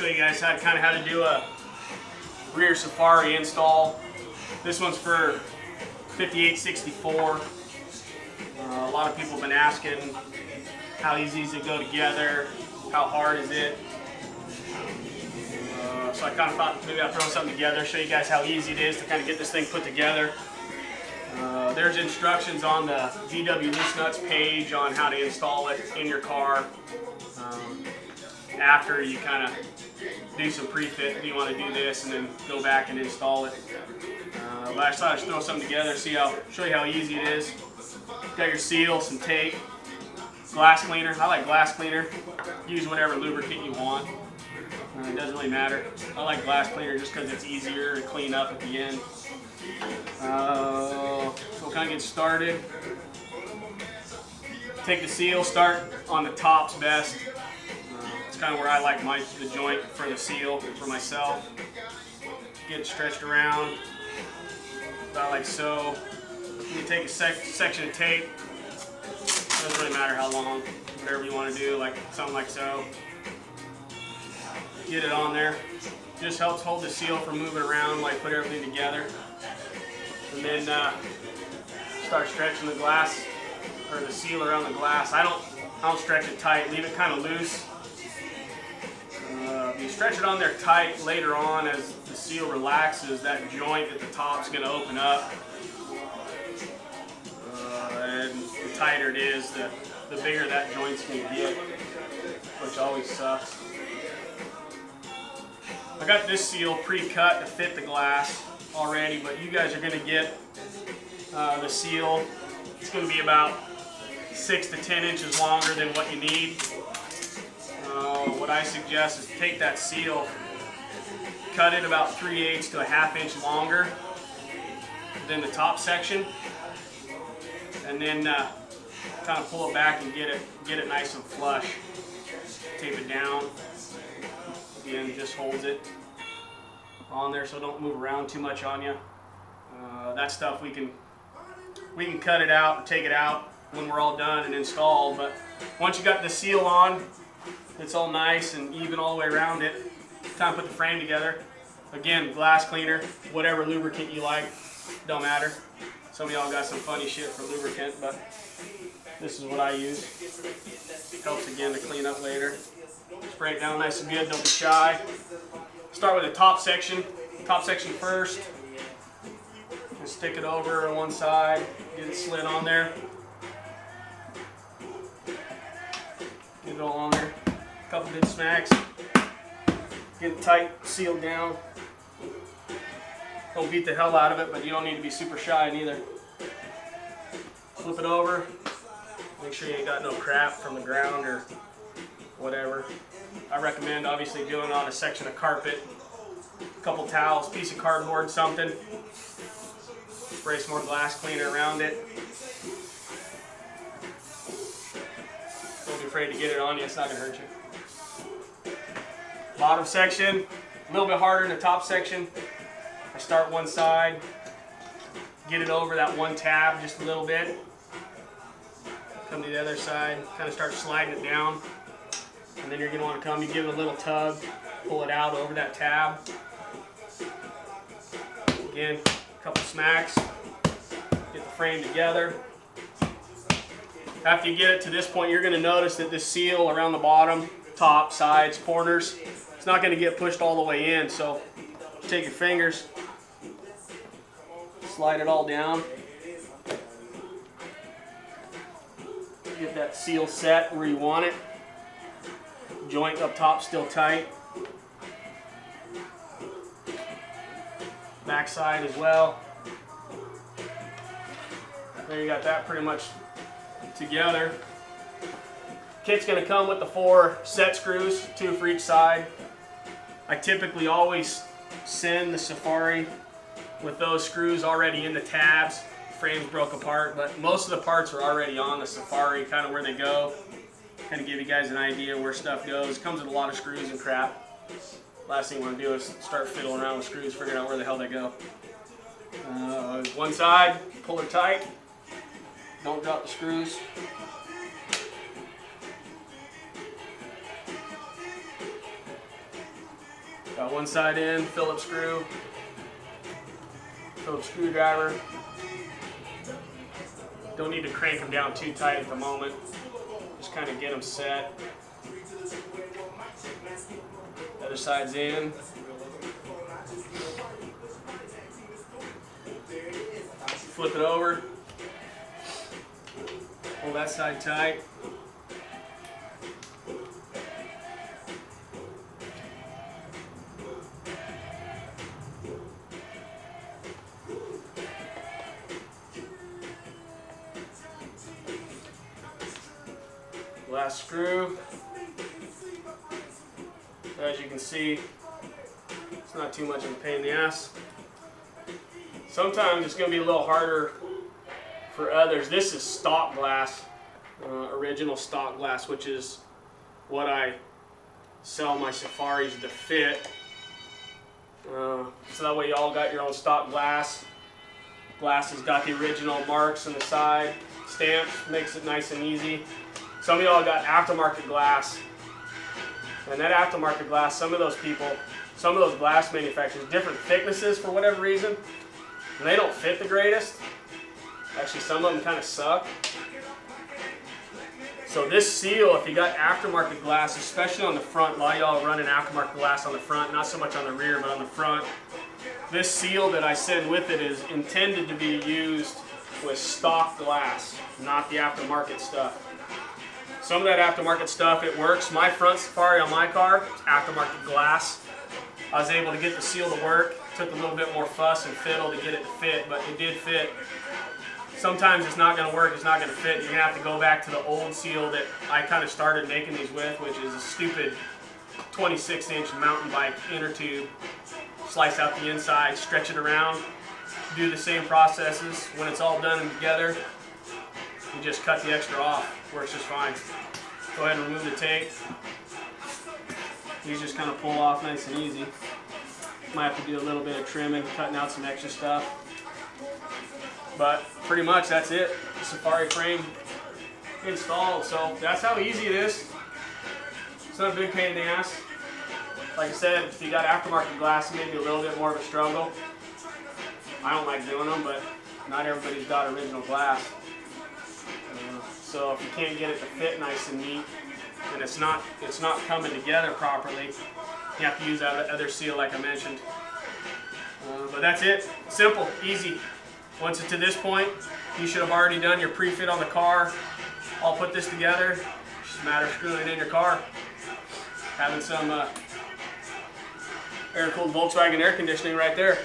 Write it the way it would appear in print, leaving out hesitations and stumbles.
show you guys how to do a rear Safari install. This one's for 5864. A lot of people have been asking how easy does it go together, how hard is it. So I kind of thought maybe I'd throw something together, show you guys how easy it is to kind of get this thing put together. There's instructions on the GW LooseNuts page on how to install it in your car. After you kind of do some pre-fit, you want to do this and then go back and install it. But I just thought I'd throw something together, show you how easy it is. Got your seal, some tape, glass cleaner. I like glass cleaner. Use whatever lubricant you want. It doesn't really matter. I like glass cleaner just because it's easier to clean up at the end. So we'll kind of get started. Take the seal, start on the tops best. It's kind of where I like the joint for the seal for myself. Get it stretched around about like so. You take a section of tape. Doesn't really matter how long, whatever you want to do, like something like so. Get it on there. Just helps hold the seal from moving around while you put everything together. And then start stretching the glass or the seal around the glass. I don't stretch it tight. Leave it kind of loose. If you stretch it on there tight later on, as the seal relaxes, that joint at the top is going to open up. And the tighter it is, the bigger that joint's going to get, which always sucks. I got this seal pre-cut to fit the glass already, but you guys are going to get the seal. It's going to be about 6 to 10 inches longer than what you need. What I suggest is take that seal, cut it about 3/8 to a ½ inch longer than the top section, and then kind of pull it back and get it nice and flush. Tape it down. Again, just holds it on there so don't move around too much on you. That stuff we can cut it out and take it out when we're all done and installed. But once you got the seal on, it's all nice and even all the way around it. Time to put the frame together. Again, glass cleaner, whatever lubricant you like, don't matter. Some of y'all got some funny shit for lubricant, but this is what I use. Helps again to clean up later. Spray it down nice and good, don't be shy. Start with the top section first. Just stick it over on one side, get it slid on there. Get it all on there. A couple good smacks. Get it tight, sealed down. Don't beat the hell out of it, but you don't need to be super shy neither. Flip it over. Make sure you ain't got no crap from the ground or whatever. I recommend obviously doing it on a section of carpet, a couple towels, piece of cardboard, something. Spray some more glass cleaner around it. Don't be afraid to get it on you, it's not going to hurt you. Bottom section, a little bit harder than the top section. I start one side, get it over that one tab just a little bit. Come to the other side, kind of start sliding it down. And then you're going to want to come, you give it a little tug, pull it out over that tab. Again, a couple smacks, get the frame together. After you get it to this point, you're going to notice that this seal around the bottom, top, sides, corners, it's not going to get pushed all the way in. So take your fingers, slide it all down. Get that seal set where you want it. Joint up top still tight. Back side as well. There you got that pretty much together. Kit's going to come with the 4 set screws, 2 for each side. I typically always send the Safari with those screws already in the tabs. Frames broke apart, but most of the parts are already on the Safari, kind of where they go. Kind of give you guys an idea where stuff goes. It comes with a lot of screws and crap. Last thing you want to do is start fiddling around with screws, figuring out where the hell they go. One side, pull her tight. Don't drop the screws. Got one side in, Phillips screw, Phillips screwdriver. Don't need to crank them down too tight at the moment. Just kind of get them set. Other side's in. Flip it over. Pull that side tight. Last screw. As you can see, it's not too much of a pain in the ass. Sometimes it's going to be a little harder for others. This is stock glass, original stock glass, which is what I sell my Safaris to fit. So that way you all got your own stock glass. Glass has got the original marks on the side, stamps, makes it nice and easy. Some of y'all got aftermarket glass, and that aftermarket glass, some of those people, some of those glass manufacturers, different thicknesses for whatever reason, and they don't fit the greatest. Actually, some of them kind of suck. So this seal, if you got aftermarket glass, especially on the front, a lot of y'all running aftermarket glass on the front, not so much on the rear, but on the front. This seal that I send with it is intended to be used with stock glass, not the aftermarket stuff. Some of that aftermarket stuff, it works. My front Safari on my car, aftermarket glass. I was able to get the seal to work. Took a little bit more fuss and fiddle to get it to fit, but it did fit. Sometimes it's not going to work, it's not going to fit. You're going to have to go back to the old seal that I kind of started making these with, which is a stupid 26-inch mountain bike inner tube. Slice out the inside, stretch it around, do the same processes. When it's all done together, you just cut the extra off. Works just fine. Go ahead and remove the tape. These just kind of pull off nice and easy. Might have to do a little bit of trimming, cutting out some extra stuff. But pretty much that's it. The Safari frame installed. So that's how easy it is. It's not a big pain in the ass. Like I said, if you got aftermarket glass, it may be a little bit more of a struggle. I don't like doing them, but not everybody's got original glass. So if you can't get it to fit nice and neat, and it's not coming together properly, you have to use that other seal like I mentioned. But that's it. Simple, easy. Once it's to this point, you should have already done your pre-fit on the car. I'll put this together. It's just a matter of screwing it in your car. Having some air-cooled Volkswagen air conditioning right there.